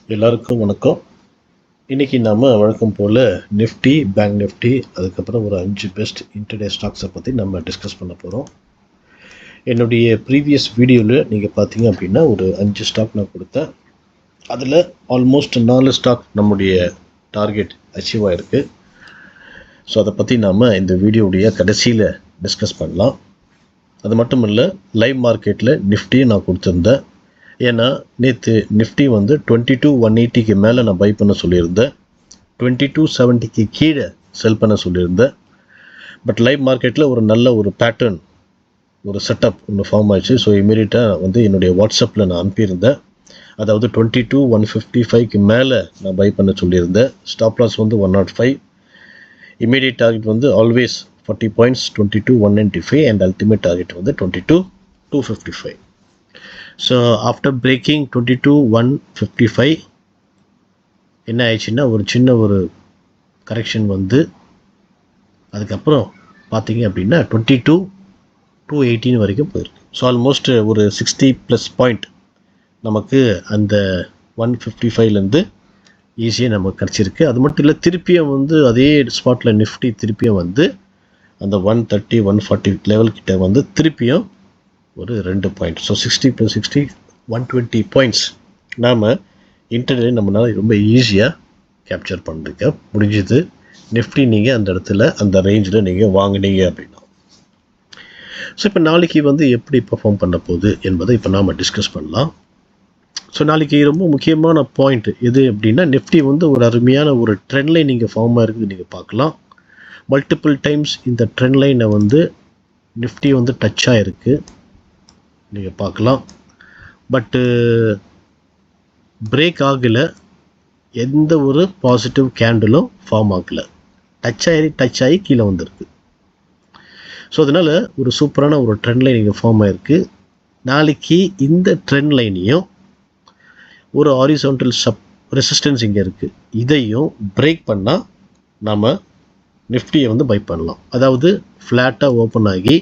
எல்லாருக்கும் வணக்கம். இன்றைக்கி நாம் வழக்கம் போல் நிஃப்டி, பேங்க் நிஃப்டி, அதுக்கப்புறம் ஒரு 5 பெஸ்ட் இன்டர்டே ஸ்டாக்ஸை பற்றி நம்ம டிஸ்கஸ் பண்ண போகிறோம். என்னுடைய ப்ரீவியஸ் வீடியோவில் நீங்கள் பார்த்தீங்க அப்படின்னா ஒரு 5 ஸ்டாக் நான் கொடுத்தேன். அதில் ஆல்மோஸ்ட் 4 ஸ்டாக் நம்முடைய டார்கெட் அச்சீவ் ஆகிருக்கு. ஸோ அதை பற்றி நாம் இந்த வீடியோடைய கடைசியில் டிஸ்கஸ் பண்ணலாம். அது மட்டும் இல்லை, லைவ் மார்க்கெட்டில் நிஃப்டியும் நான் கொடுத்துருந்தேன். ஏன்னா நேற்று நிஃப்டி வந்து 22,180க்கு மேலே நான் பை பண்ண சொல்லியிருந்தேன், 2270க்கு கீழே செல் பண்ண சொல்லியிருந்தேன். பட் லைவ் மார்க்கெட்டில் ஒரு நல்ல ஒரு பேட்டர்ன், ஒரு செட்டப் ஒன்று ஃபார்ம் ஆயிடுச்சு. ஸோ இமீடியட்டாக வந்து என்னுடைய வாட்ஸ்அப்பில் நான் அனுப்பியிருந்தேன். அதாவது 22,155க்கு மேலே நான் பை பண்ண சொல்லியிருந்தேன். ஸ்டாப் லாஸ் வந்து 105, இமீடியட் டார்கெட் வந்து always 40 points 22,195 and ultimate target வந்து 22,255. ஸோ ஆஃப்டர் பிரேக்கிங் 22,155 என்ன ஆயிடுச்சுன்னா ஒரு சின்ன ஒரு கரெக்ஷன் வந்து அதுக்கப்புறம் பார்த்தீங்க அப்படின்னா 22,218 வரைக்கும் போயிருக்கு. ஸோ ஆல்மோஸ்ட் ஒரு 60+ பாயிண்ட் நமக்கு அந்த 155லேருந்து ஈஸியாக நமக்கு கிடச்சிருக்கு. அது மட்டும் இல்லை, திருப்பியும் வந்து அதே ஸ்பாட்டில் நிஃப்டி திருப்பியும் வந்து அந்த 130, 140 லெவல் கிட்ட வந்து திருப்பியும் ஒரு 2 பாயிண்ட். ஸோ 60 + 60 120 பாயிண்ட்ஸ் நாம் இன்டர்டே நம்மளால் ரொம்ப ஈஸியாக கேப்சர் பண்ணிருக்க முடிஞ்சுது. நிஃப்டி நீங்கள் அந்த இடத்துல அந்த ரேஞ்சில் நீங்கள் வாங்கினீங்க அப்படின்னா. ஸோ இப்போ நாளைக்கு வந்து எப்படி பெர்ஃபார்ம் பண்ண போகுது என்பதை இப்போ நாம் டிஸ்கஸ் பண்ணலாம். ஸோ நாளைக்கு ரொம்ப முக்கியமான பாயிண்ட் எது அப்படின்னா, நிஃப்டி வந்து ஒரு அருமையான ஒரு ட்ரெண்ட் லைன் நீங்கள் ஃபார்ம் ஆகிருக்குது நீங்கள் பார்க்கலாம். மல்டிபிள் டைம்ஸ் இந்த ட்ரெண்ட் லைனை வந்து நிஃப்டி வந்து டச் ஆகிருக்கு நீங்கள் பார்க்கலாம். பட்டு பிரேக் ஆகலை, எந்த ஒரு பாசிட்டிவ் கேண்டிலும் ஃபார்ம் ஆகலை, டச் ஆகி கீழே வந்திருக்கு. ஸோ அதனால் ஒரு சூப்பரான ஒரு ட்ரெண்ட் லைன் இங்கே ஃபார்ம் ஆகிருக்கு. நாளைக்கு இந்த ட்ரெண்ட் லைனையும் ஒரு ஹாரிசான்டல் ரெசிஸ்டன்ஸ் இங்கே இருக்குது, இதையும் பிரேக் பண்ணால் நம்ம நிஃப்டியை வந்து பை பண்ணலாம். அதாவது ஃப்ளாட்டாக ஓப்பன் ஆகி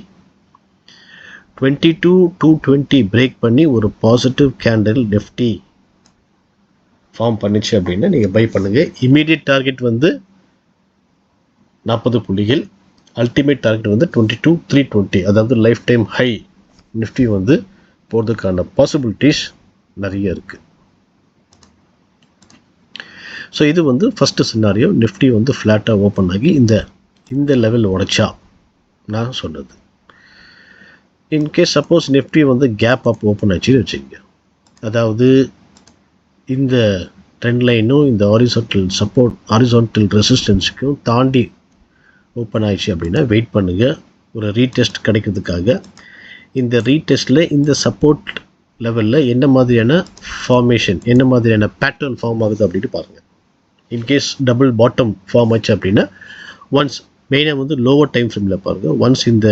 22,220 பிரேக் பண்ணி ஒரு பாசிட்டிவ் கேண்டில் நிஃப்டி ஃபார்ம் பண்ணிச்சு அப்படின்னா நீங்கள் பை பண்ணுங்கள். இமீடியட் டார்கெட் வந்து 40 புள்ளிகள், அல்டிமேட் டார்கெட் வந்து 22,320, அதாவது லைஃப் டைம் ஹை நிஃப்டி வந்து போகிறதுக்கான பாசிபிலிட்டிஸ் நிறைய இருக்குது. ஸோ இது வந்து ஃபஸ்ட்டு சினாரியோ. நிஃப்டி வந்து ஃப்ளாட்டாக ஓப்பன் ஆகி இந்த லெவல் உடைச்சா நான் சொன்னது. இன்கேஸ் சப்போஸ் நிஃப்டி வந்து கேப் அப் ஓப்பன் ஆச்சுன்னு வச்சுக்கோங்க, அதாவது இந்த ட்ரெண்ட் லைனும் இந்த ஹாரிசான்டல் ரெசிஸ்டன்ஸுக்கும் தாண்டி ஓப்பன் ஆயிடுச்சு அப்படின்னா வெயிட் பண்ணுங்கள். ஒரு ரீடெஸ்ட் கிடைக்கிறதுக்காக இந்த ரீடெஸ்ட்டில் இந்த சப்போர்ட் லெவலில் என்ன மாதிரியான ஃபார்மேஷன், என்ன மாதிரியான பேட்டர்ன் ஃபார்ம் ஆகுது அப்படின்னு பாருங்கள். இன்கேஸ் டபுள் பாட்டம் ஃபார்ம் ஆச்சு அப்படின்னா ஒன்ஸ் மெயினாக வந்து லோவர் டைம் ஃப்ரேமில் பாருங்கள். ஒன்ஸ் இந்த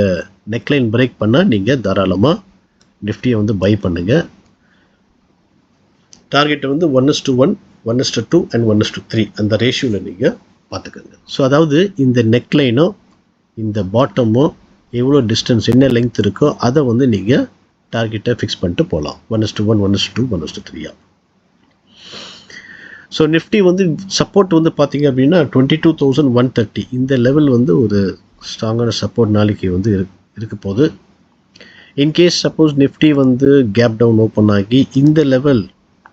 நெக்லைன் பிரேக் பண்ணால் நீங்கள் தாராளமாக நிஃப்டியை வந்து பை பண்ணுங்கள். டார்கெட்டை வந்து 1:1, 1:2 அண்ட் 1:3 அந்த ரேஷியோவில் நீங்கள் பார்த்துக்கோங்க. ஸோ அதாவது இந்த நெக்லைனோ இந்த பாட்டமோ எவ்வளோ டிஸ்டன்ஸ், என்ன லெங்க் இருக்கோ அதை வந்து நீங்கள் டார்கெட்டை ஃபிக்ஸ் பண்ணிட்டு போகலாம். 1:1, 1:2, 1:3. ஸோ நிஃப்டி வந்து சப்போர்ட் வந்து பார்த்தீங்க அப்படின்னா 22,130 இந்த லெவல் வந்து ஒரு ஸ்ட்ராங்கான சப்போர்ட் நாளைக்கு வந்து இருக்க போகுது. இன்கேஸ் சப்போஸ் நிஃப்டி வந்து கேப் டவுன் ஓப்பன் ஆகி இந்த லெவல்,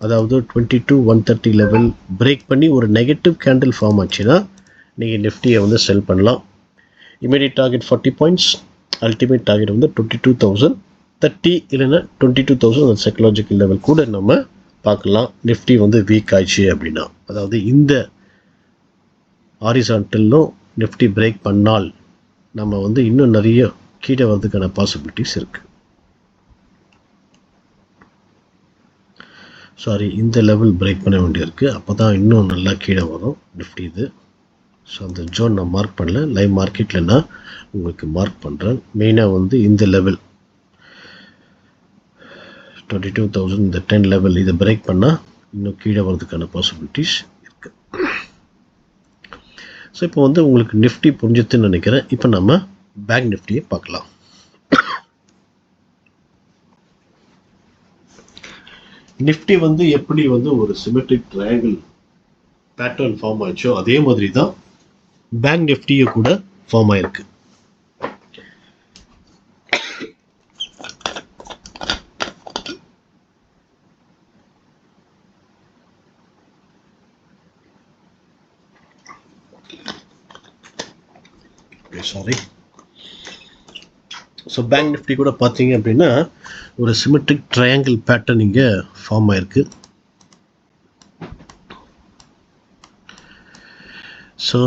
அதாவது 22,130 லெவல் பிரேக் பண்ணி ஒரு நெகட்டிவ் கேண்டில் ஃபார்ம் ஆச்சுன்னா நீங்கள் நிஃப்டியை வந்து செல் பண்ணலாம். Immediate target 40 points, ultimate target வந்து 22,030 இல்லைன்னா 22,000 சைக்கலாஜிக்கல் லெவல் கூட நம்ம பார்க்கலாம். நிஃப்டி வந்து வீக் ஆயிடுச்சு அப்படின்னா, அதாவது இந்த ஹாரிசான்டலும் நிஃப்டி பிரேக் பண்ணால் நம்ம வந்து இன்னும் நிறைய கீழே வரதுக்கான பாசிபிலிட்டிஸ் இருக்குது. இந்த லெவல் பிரேக் பண்ண வேண்டியிருக்கு, அப்போ தான் இன்னும் நல்லா கீழே வரும் நிஃப்டி இது. ஸோ அந்த ஜோன் நான் மார்க் பண்ணல, லைவ் மார்க்கெட்டில் நான் உங்களுக்கு மார்க் பண்ணுறேன். மெயினாக வந்து இந்த லெவல் 22,000 இந்த 10 லெவல் இதை பிரேக் பண்ணால் இன்னும் கீழே வரதுக்கான பாசிபிலிட்டிஸ் இருக்குது. ஸோ இப்போ வந்து உங்களுக்கு நிஃப்டி புரிஞ்சுதுன்னு நினைக்கிறேன். இப்போ நம்ம பேங்க் நிஃப்டியை பார்க்கலாம். நிஃப்டி வந்து எப்படி வந்து ஒரு சிமெட்ரிக் ட்ரையாங்கிள் பேட்டர்ன் ஃபார்ம் ஆச்சோ அதே மாதிரி தான் பேங்க் நிஃப்டியும் கூட ஃபார்ம் ஆயிருக்கு. சாரி. ஸோ பேங்க் நிஃப்டி கூட பார்த்தீங்க அப்படின்னா ஒரு சிமெட்ரிக் ட்ரையாங்கிள் பேட்டர்ன் இங்கே ஃபார்ம் ஆயிருக்கு. ஸோ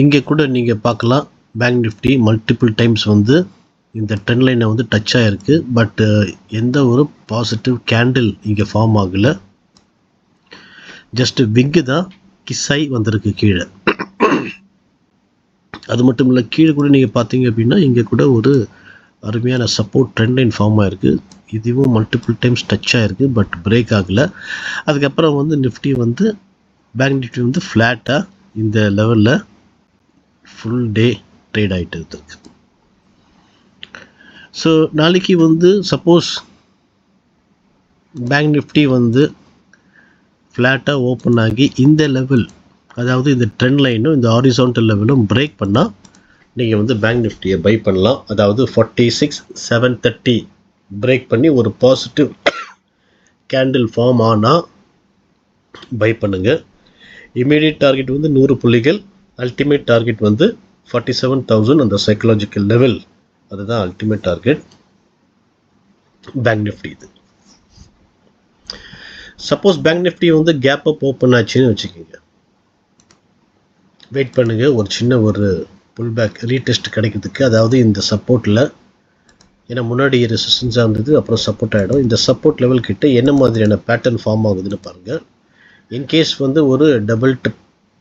இங்கே கூட நீங்கள் பார்க்கலாம் பேங்க் நிஃப்டி மல்டிபிள் டைம்ஸ் வந்து இந்த ட்ரெண்ட் லைனை வந்து டச் ஆகிருக்கு. பட் எந்த ஒரு பாசிட்டிவ் கேண்டில் இங்கே ஃபார்ம் ஆகலை. ஜஸ்ட் விங்கு தான் கிஸ் ஆகி வந்திருக்கு கீழே. அது மட்டும் இல்லை, கீழே கூட நீங்கள் பார்த்தீங்க அப்படின்னா இங்கே கூட ஒரு அருமையான சப்போர்ட் ட்ரெண்ட் லைன் ஃபார்ம் ஆகிருக்கு. இதுவும் மல்டிபிள் டைம்ஸ் டச் ஆகிருக்கு, பட் பிரேக் ஆகலை. அதுக்கப்புறம் வந்து நிஃப்டி வந்து பேங்க் நிஃப்டி வந்து ஃப்ளாட்டாக இந்த லெவலில் ஃபுல் டே ட்ரேட் ஆகிட்டு இருக்கு. ஸோ நாளைக்கு வந்து சப்போஸ் பேங்க் நிஃப்டி வந்து ஃப்ளாட்டாக ஓப்பன் ஆகி இந்த லெவல், அதாவது இந்த ட்ரெண்ட் லைனும் இந்த ஹாரிசான்டல் லெவலும் பிரேக் பண்ணால் நீங்கள் வந்து பேங்க் நிஃப்டியை பை பண்ணலாம். அதாவது 46,730 பிரேக் பண்ணி ஒரு பாசிட்டிவ் கேண்டில் ஃபார்ம் ஆனால் பை பண்ணுங்கள். இமீடியட் டார்கெட் வந்து 100 புள்ளிகள், அல்டிமேட் டார்கெட் வந்து 47,000. அந்த சைக்கலாஜிக்கல் லெவல் அதுதான் அல்டிமேட் டார்கெட் பேங்க் நிஃப்டி. இது சப்போஸ் பேங்க் நிஃப்டி வந்து கேப் அப் ஓப்பன் ஆச்சுன்னு வச்சுக்கோங்க, வெயிட் பண்ணுங்கள். ஒரு சின்ன ஒரு புல் பேக் ரீடெஸ்ட் கிடைக்கிறதுக்கு, அதாவது இந்த சப்போர்ட்டில், ஏன்னா முன்னாடி ரெசிஸ்டன்ஸாக இருந்தது, அப்புறம் சப்போர்ட் ஆகிடும். இந்த சப்போர்ட் லெவல் கிட்ட என்ன மாதிரியான பேட்டர்ன் ஃபார்ம் ஆகுதுன்னு பாருங்கள். இன்கேஸ் வந்து ஒரு டபுள்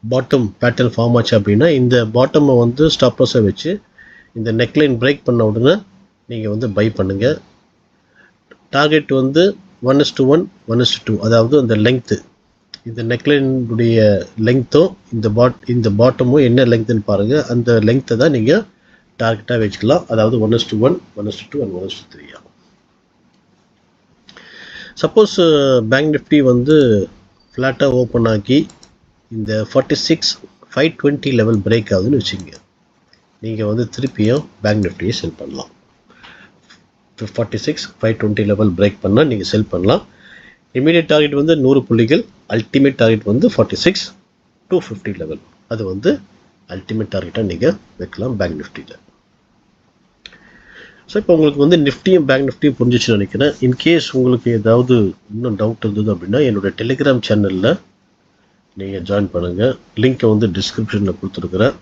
பாட்டம் பேட்டர்ன் ஃபார்ம் ஆச்சு அப்படின்னா இந்த பாட்டமை வந்து ஸ்டாப் லாஸை வச்சு இந்த நெக்லைன் பிரேக் பண்ண உடனே நீங்கள் வந்து பை பண்ணுங்கள். டார்கெட் வந்து 1:1, 1:2, அதாவது அந்த லெங்க்த்து, இந்த நெக்லைனுடைய லெங்க்த்தும் இந்த பாட்டமும் என்ன லெங்க்த்துன்னு பாருங்கள். அந்த லெங்க்த்தை தான் நீங்கள் டார்கெட்டாக வச்சுக்கலாம். அதாவது 1:1, 1:2 அண்ட் 1:3. சப்போஸ் பேங்க் நிஃப்டி வந்து ஃப்ளாட்டாக ஓப்பன் ஆக்கி இந்த 46,520 லெவல் பிரேக் ஆகுதுன்னு வச்சுக்கோங்க, நீங்கள் வந்து திருப்பியும் பேங்க் நிஃப்டியை செல் பண்ணலாம். 46,520 லெவல் பிரேக் பண்ணால் நீங்கள் செல் பண்ணலாம். இமீடியட் டார்கெட் வந்து 100 புள்ளிகள், அல்டிமேட் டார்கெட் வந்து 46,250 லெவல். அது வந்து அல்டிமேட் டார்கெட்டாக நீங்கள் வைக்கலாம் பேங்க் நிஃப்டியில். ஸோ இப்போ உங்களுக்கு வந்து நிஃப்டியும் பேங்க் நிஃப்டியும் புரிஞ்சிச்சுன்னு நினைக்கிறேன். இன்கேஸ் உங்களுக்கு ஏதாவது இன்னும் டவுட் இருந்தது அப்படின்னா என்னோடய டெலிகிராம் சேனலில் நீங்கள் ஜாயின் பண்ணுங்கள். லிங்க்கை வந்து டிஸ்கிரிப்ஷனில் கொடுத்துருக்குறேன்.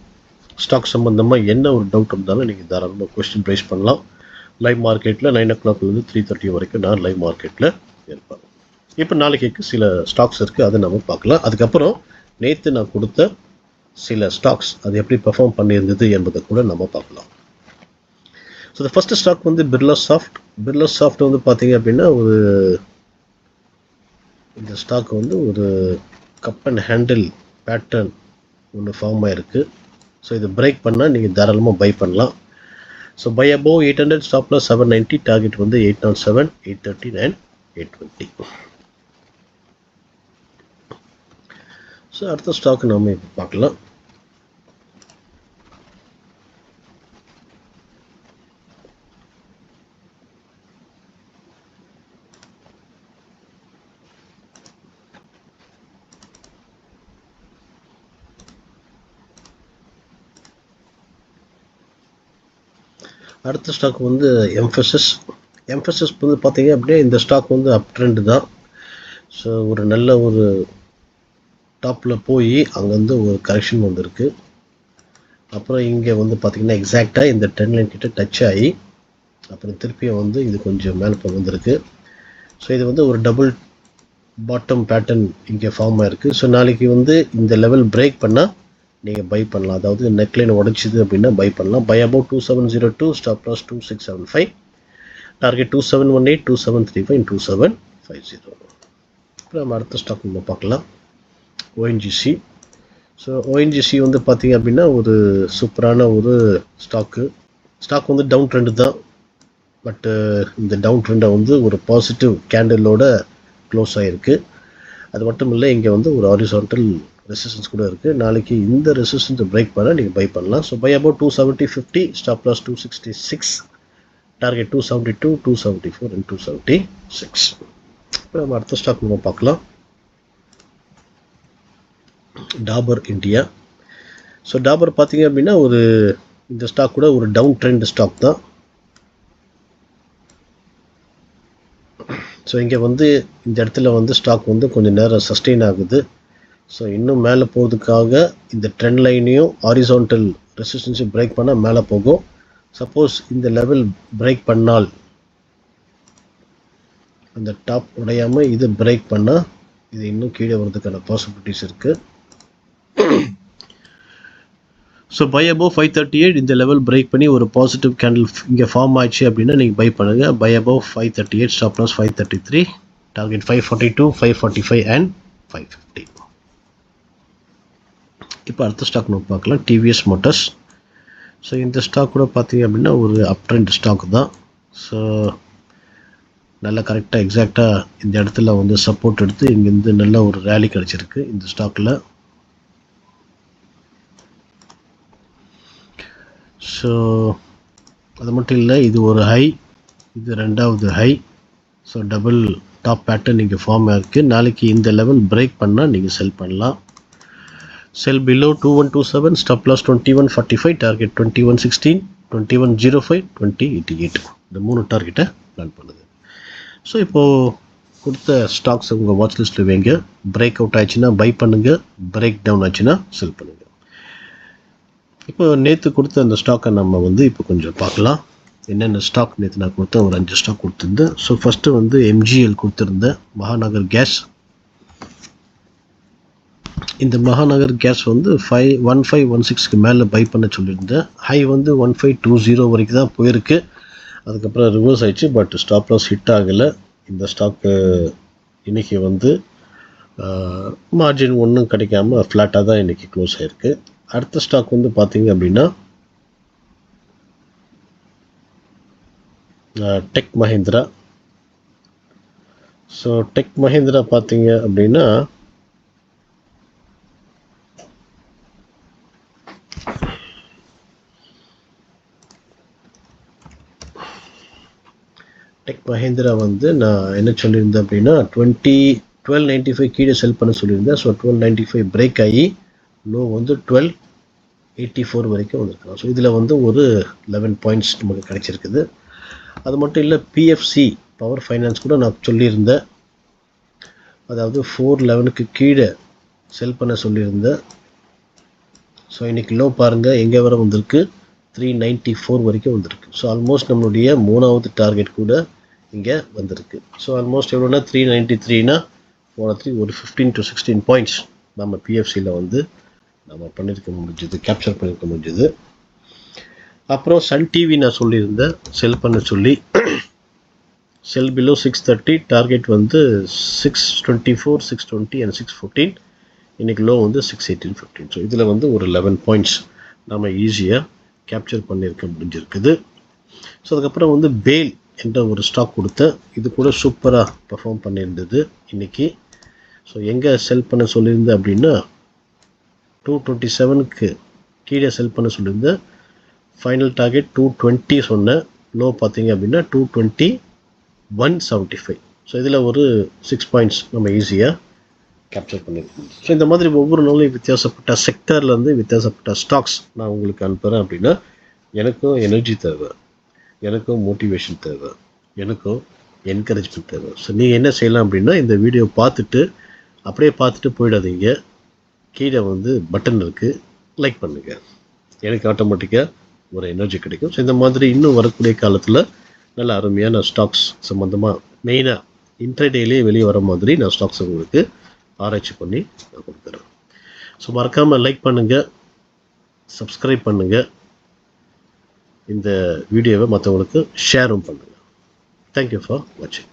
ஸ்டாக் சம்மந்தமாக என்ன ஒரு டவுட் இருந்தாலும் நீங்கள் தாராளமாக கொஸ்டின் ரைஸ் பண்ணலாம். லைவ் மார்க்கெட்டில் 9 o'clockலேருந்து 3:30 வரைக்கும் நான் லைவ் மார்க்கெட்டில் இருப்பேன். இப்போ நாளைக்கு சில ஸ்டாக்ஸ் இருக்குது, அதை நம்ம பார்க்கலாம். அதுக்கப்புறம் நேற்று நான் கொடுத்த சில ஸ்டாக்ஸ் அது எப்படி பெர்ஃபார்ம் பண்ணியிருந்தது என்பதை கூட நம்ம பார்க்கலாம். ஸோ இந்த ஃபஸ்ட்டு ஸ்டாக் வந்து பிர்லா சாஃப்ட் வந்து பார்த்தீங்க அப்படின்னா இந்த ஸ்டாக் வந்து ஒரு கப் அண்ட் ஹேண்டில் பேட்டர்ன் ஒன்று ஃபார்ம் ஆகிருக்கு. ஸோ இது பிரேக் பண்ணால் நீங்கள் தாராளமாக பை பண்ணலாம். So buy above 800, stop loss 790, target வந்து 807, 813 and 820. ஸோ அடுத்த ஸ்டாக் நாம் இப்போ பார்க்கலாம். அடுத்த ஸ்டாக் வந்து எம்ஃபசிஸ் வந்து பார்த்தீங்க அப்படின்னா இந்த ஸ்டாக் வந்து அப் ட்ரெண்டு தான். ஸோ ஒரு நல்ல ஒரு டாப்பில் போய் அங்கே வந்து ஒரு கரெக்ஷன் வந்திருக்கு. அப்புறம் இங்கே வந்து பார்த்திங்கன்னா எக்ஸாக்டாக இந்த ட்ரெண்ட் லைன் கிட்ட டச் ஆகி அப்புறம் திருப்பியும் வந்து இது கொஞ்சம் மேலே வந்திருக்கு. ஸோ இது வந்து ஒரு டபுள் பாட்டம் பேட்டர்ன் இங்கே ஃபார்ம் ஆகிருக்கு. ஸோ நாளைக்கு வந்து இந்த லெவல் பிரேக் பண்ணால் நீங்கள் பை பண்ணலாம். அதாவது நெக்லைன் உடைச்சிது அப்படின்னா பை பண்ணலாம். Buy about 2702, stop loss 2675, target 2718, 2735 and 2750. அப்புறம் நம்ம அடுத்த ஸ்டாக் நம்ம பார்க்கலாம், ஓஎன்ஜிசி. ஸோ ஓஎன்ஜிசி வந்து பார்த்திங்க அப்படின்னா ஒரு சூப்பரான ஒரு ஸ்டாக் வந்து டவுன் ட்ரெண்டு தான். பட்டு இந்த டவுன் ட்ரெண்டை வந்து ஒரு பாசிட்டிவ் கேண்டிலோட க்ளோஸ் ஆகிருக்கு. அது மட்டும் இல்லை, இங்கே வந்து ஒரு ஹாரிசான்டல் ரெசிஸ்டன்ஸ் கூட இருக்குது. நாளைக்கு இந்த ரெசிஸ்டன்ஸை பிரேக் பண்ண நீங்கள் பை பண்ணலாம். So buy about 270.50, stop loss 266, target 272, 274 and 276. இப்போ நம்ம அடுத்த ஸ்டாக் நம்ம பார்க்கலாம். டாபர் இந்தியா. ஸோ டாபர் பார்த்தீங்க அப்படின்னா இந்த ஸ்டாக் கூட ஒரு டவுன் ட்ரெண்ட் ஸ்டாக் தான். ஸோ இங்கே வந்து இந்த இடத்துல வந்து ஸ்டாக் வந்து கொஞ்சம் நேரம் சஸ்டெயின் ஆகுது. ஸோ இன்னும் மேலே போகிறதுக்காக இந்த ட்ரெண்ட் லைனையும் ஹாரிசான்டல் ரெசிஸ்டன்ஸையும் பிரேக் பண்ணால் மேலே போகும். சப்போஸ் இந்த லெவல் பிரேக் பண்ணால், அந்த டாப் உடையாமல் இது பிரேக் பண்ணால் இது இன்னும் கீழே வர்றதுக்கான பாசிபிலிட்டிஸ் இருக்குது. ஸோ பை அபவ் 538 இந்த லெவல் பிரேக் பண்ணி ஒரு பாசிட்டிவ் கேண்டில் இங்கே ஃபார்ம் ஆயிடுச்சு அப்படின்னா நீங்கள் பை பண்ணுங்கள். Buy above 538, stop loss 533, target 542, 545 and 550. இப்போ அடுத்த ஸ்டாக் நம்ம பார்க்கலாம், டிவிஎஸ் மோட்டார்ஸ். ஸோ இந்த ஸ்டாக் கூட பார்த்தீங்க அப்படின்னா ஒரு அப் ட்ரெண்ட் ஸ்டாக் தான். ஸோ நல்லா கரெக்டாக எக்ஸாக்டாக இந்த இடத்துல வந்து சப்போர்ட் எடுத்து இங்கேருந்து நல்ல ஒரு ரேலி கிடச்சிருக்கு இந்த ஸ்டாக்கில். ஸோ அது மட்டும் இல்லை, இது ஒரு ஹை, இது ரெண்டாவது high. So double top pattern இங்கே ஃபார்ம் ஆகிருக்கு. நாளைக்கு இந்த லெவல் பிரேக் பண்ணால் நீங்கள் செல் பண்ணலாம். Sell below 2127, stop loss 2145, target 2116, 2105, 2088. இந்த 3 டார்கெட்டை பிளான் பண்ணுது. ஸோ இப்போது கொடுத்த ஸ்டாக்ஸ் உங்கள் வாட்ச் லிஸ்ட்டில் வைங்க. பிரேக் அவுட் ஆச்சுன்னா பை பண்ணுங்கள், பிரேக் டவுன் ஆச்சுன்னா செல் பண்ணுங்கள். இப்போ நேற்று கொடுத்த அந்த ஸ்டாக்கை நம்ம வந்து இப்போ கொஞ்சம் பார்க்கலாம். என்னென்ன ஸ்டாக் நேற்று நான் கொடுத்தேன், ஒரு 5 ஸ்டாக் கொடுத்துருந்தேன். ஸோ ஃபஸ்ட்டு வந்து எம்ஜிஎல் கொடுத்துருந்தேன், மகாநகர் கேஸ். இந்த மகாநகர் கேஸ் வந்து 1516க்கு மேலே பை பண்ண சொல்லியிருந்தேன். ஹை வந்து 1520 வரைக்கும் தான் போயிருக்கு. அதுக்கப்புறம் ரிவர்ஸ் ஆயிடுச்சு. பட் ஸ்டாப் லாஸ் ஹிட் ஆகலை. இந்த ஸ்டாக்கு இன்றைக்கி வந்து மார்ஜின் ஒன்றும் கிடைக்காம ஃப்ளாட்டாக தான் இன்றைக்கி க்ளோஸ் ஆகிருக்கு. அடுத்த ஸ்டாக் வந்து பார்த்தீங்க அப்படின்னா tech Mahindra. So tech Mahindra பார்த்தீங்க அப்படின்னா டெக் மஹிந்திரா வந்து நான் என்ன சொல்லியிருந்தேன் அப்படின்னா 1295 கீழே செல் பண்ண சொல்லியிருந்தேன். ஸோ 1295 பிரேக் ஆகி லோ வந்து 1284 வரைக்கும் வந்திருக்கலாம். ஸோ இதில் வந்து ஒரு 11 பாயிண்ட்ஸ் நமக்கு கிடைச்சிருக்குது. அது மட்டும் இல்லை, பிஎஃப்சி பவர் ஃபைனான்ஸ் கூட நான் சொல்லியிருந்தேன். அதாவது 411க்கு கீழே செல் பண்ண சொல்லியிருந்தேன். ஸோ இன்றைக்கி லோ பாருங்கள் எங்கே வர வந்திருக்கு, 394 வரைக்கும் வந்திருக்கு. ஸோ ஆல்மோஸ்ட் நம்மளுடைய 3வது டார்கெட் கூட இங்கே வந்திருக்கு. ஸோ ஆல்மோஸ்ட் எவ்வளோனா 393னா போனதுக்கு ஒரு 15 to 16 பாயிண்ட்ஸ் நம்ம பிஎஃப்சியில் வந்து நம்ம பண்ணியிருக்க முடிஞ்சது, கேப்சர் பண்ணியிருக்க முடிஞ்சது. அப்புறம் சன் டிவி நான் சொல்லியிருந்தேன் செல் பண்ண சொல்லி. செல் பிலோ 630, டார்கெட் வந்து 624, 620 and 614. இன்றைக்கி லோ வந்து 618.15. ஸோ இதில் வந்து ஒரு 11 பாயிண்ட்ஸ் நம்ம ஈஸியாக கேப்சர் பண்ணியிருக்க முடிஞ்சிருக்குது. ஸோ அதுக்கப்புறம் வந்து பேல் என்ற ஒரு ஸ்டாக் கொடுத்தேன். இது கூட சூப்பராக பர்ஃபார்ம் பண்ணியிருந்தது இன்றைக்கி. ஸோ எங்கே செல் பண்ண சொல்லியிருந்தேன் அப்படின்னா 227க்கு கீழே செல் பண்ண சொல்லியிருந்தேன். ஃபைனல் டார்கெட் 220 சொன்னேன். லோ பார்த்தீங்க அப்படின்னா 221.75. ஸோ இதில் ஒரு 6 பாயிண்ட்ஸ் நம்ம ஈஸியாக கேப்சர் பண்ணியிருக்கோம். ஸோ இந்த மாதிரி ஒவ்வொரு நாளும் வித்தியாசப்பட்ட செக்டர்லேருந்து வித்தியாசப்பட்ட ஸ்டாக்ஸ் நான் உங்களுக்கு அனுப்புகிறேன். அப்படின்னா எனக்கும் எனர்ஜி தேவை, எனக்கும் மோட்டிவேஷன் தேவை, எனக்கும் என்கரேஜ்மெண்ட் தேவை. ஸோ நீங்கள் என்ன செய்யலாம் அப்படின்னா இந்த வீடியோ பார்த்துட்டு அப்படியே பார்த்துட்டு போயிடாதீங்க. கீழே வந்து பட்டன் இருக்குது, லைக் பண்ணுங்கள். எனக்கு ஆட்டோமேட்டிக்காக ஒரு எனர்ஜி கிடைக்கும். ஸோ இந்த மாதிரி இன்னும் வரக்கூடிய காலத்தில் நல்ல அருமையான ஸ்டாக்ஸ் சம்மந்தமாக மெயினாக இன்ட்ரடேலே வெளியே வர மாதிரி நான் ஸ்டாக்ஸ் உங்களுக்கு ஆராய்ச்சி பண்ணி நான் கொடுக்குறேன். ஸோ மறக்காமல் லைக் பண்ணுங்கள், சப்ஸ்கிரைப் பண்ணுங்கள், இந்த வீடியோவை மற்றவங்களுக்கு ஷேரும் பண்ணுங்கள். தேங்க்யூ ஃபார் வாட்சிங்.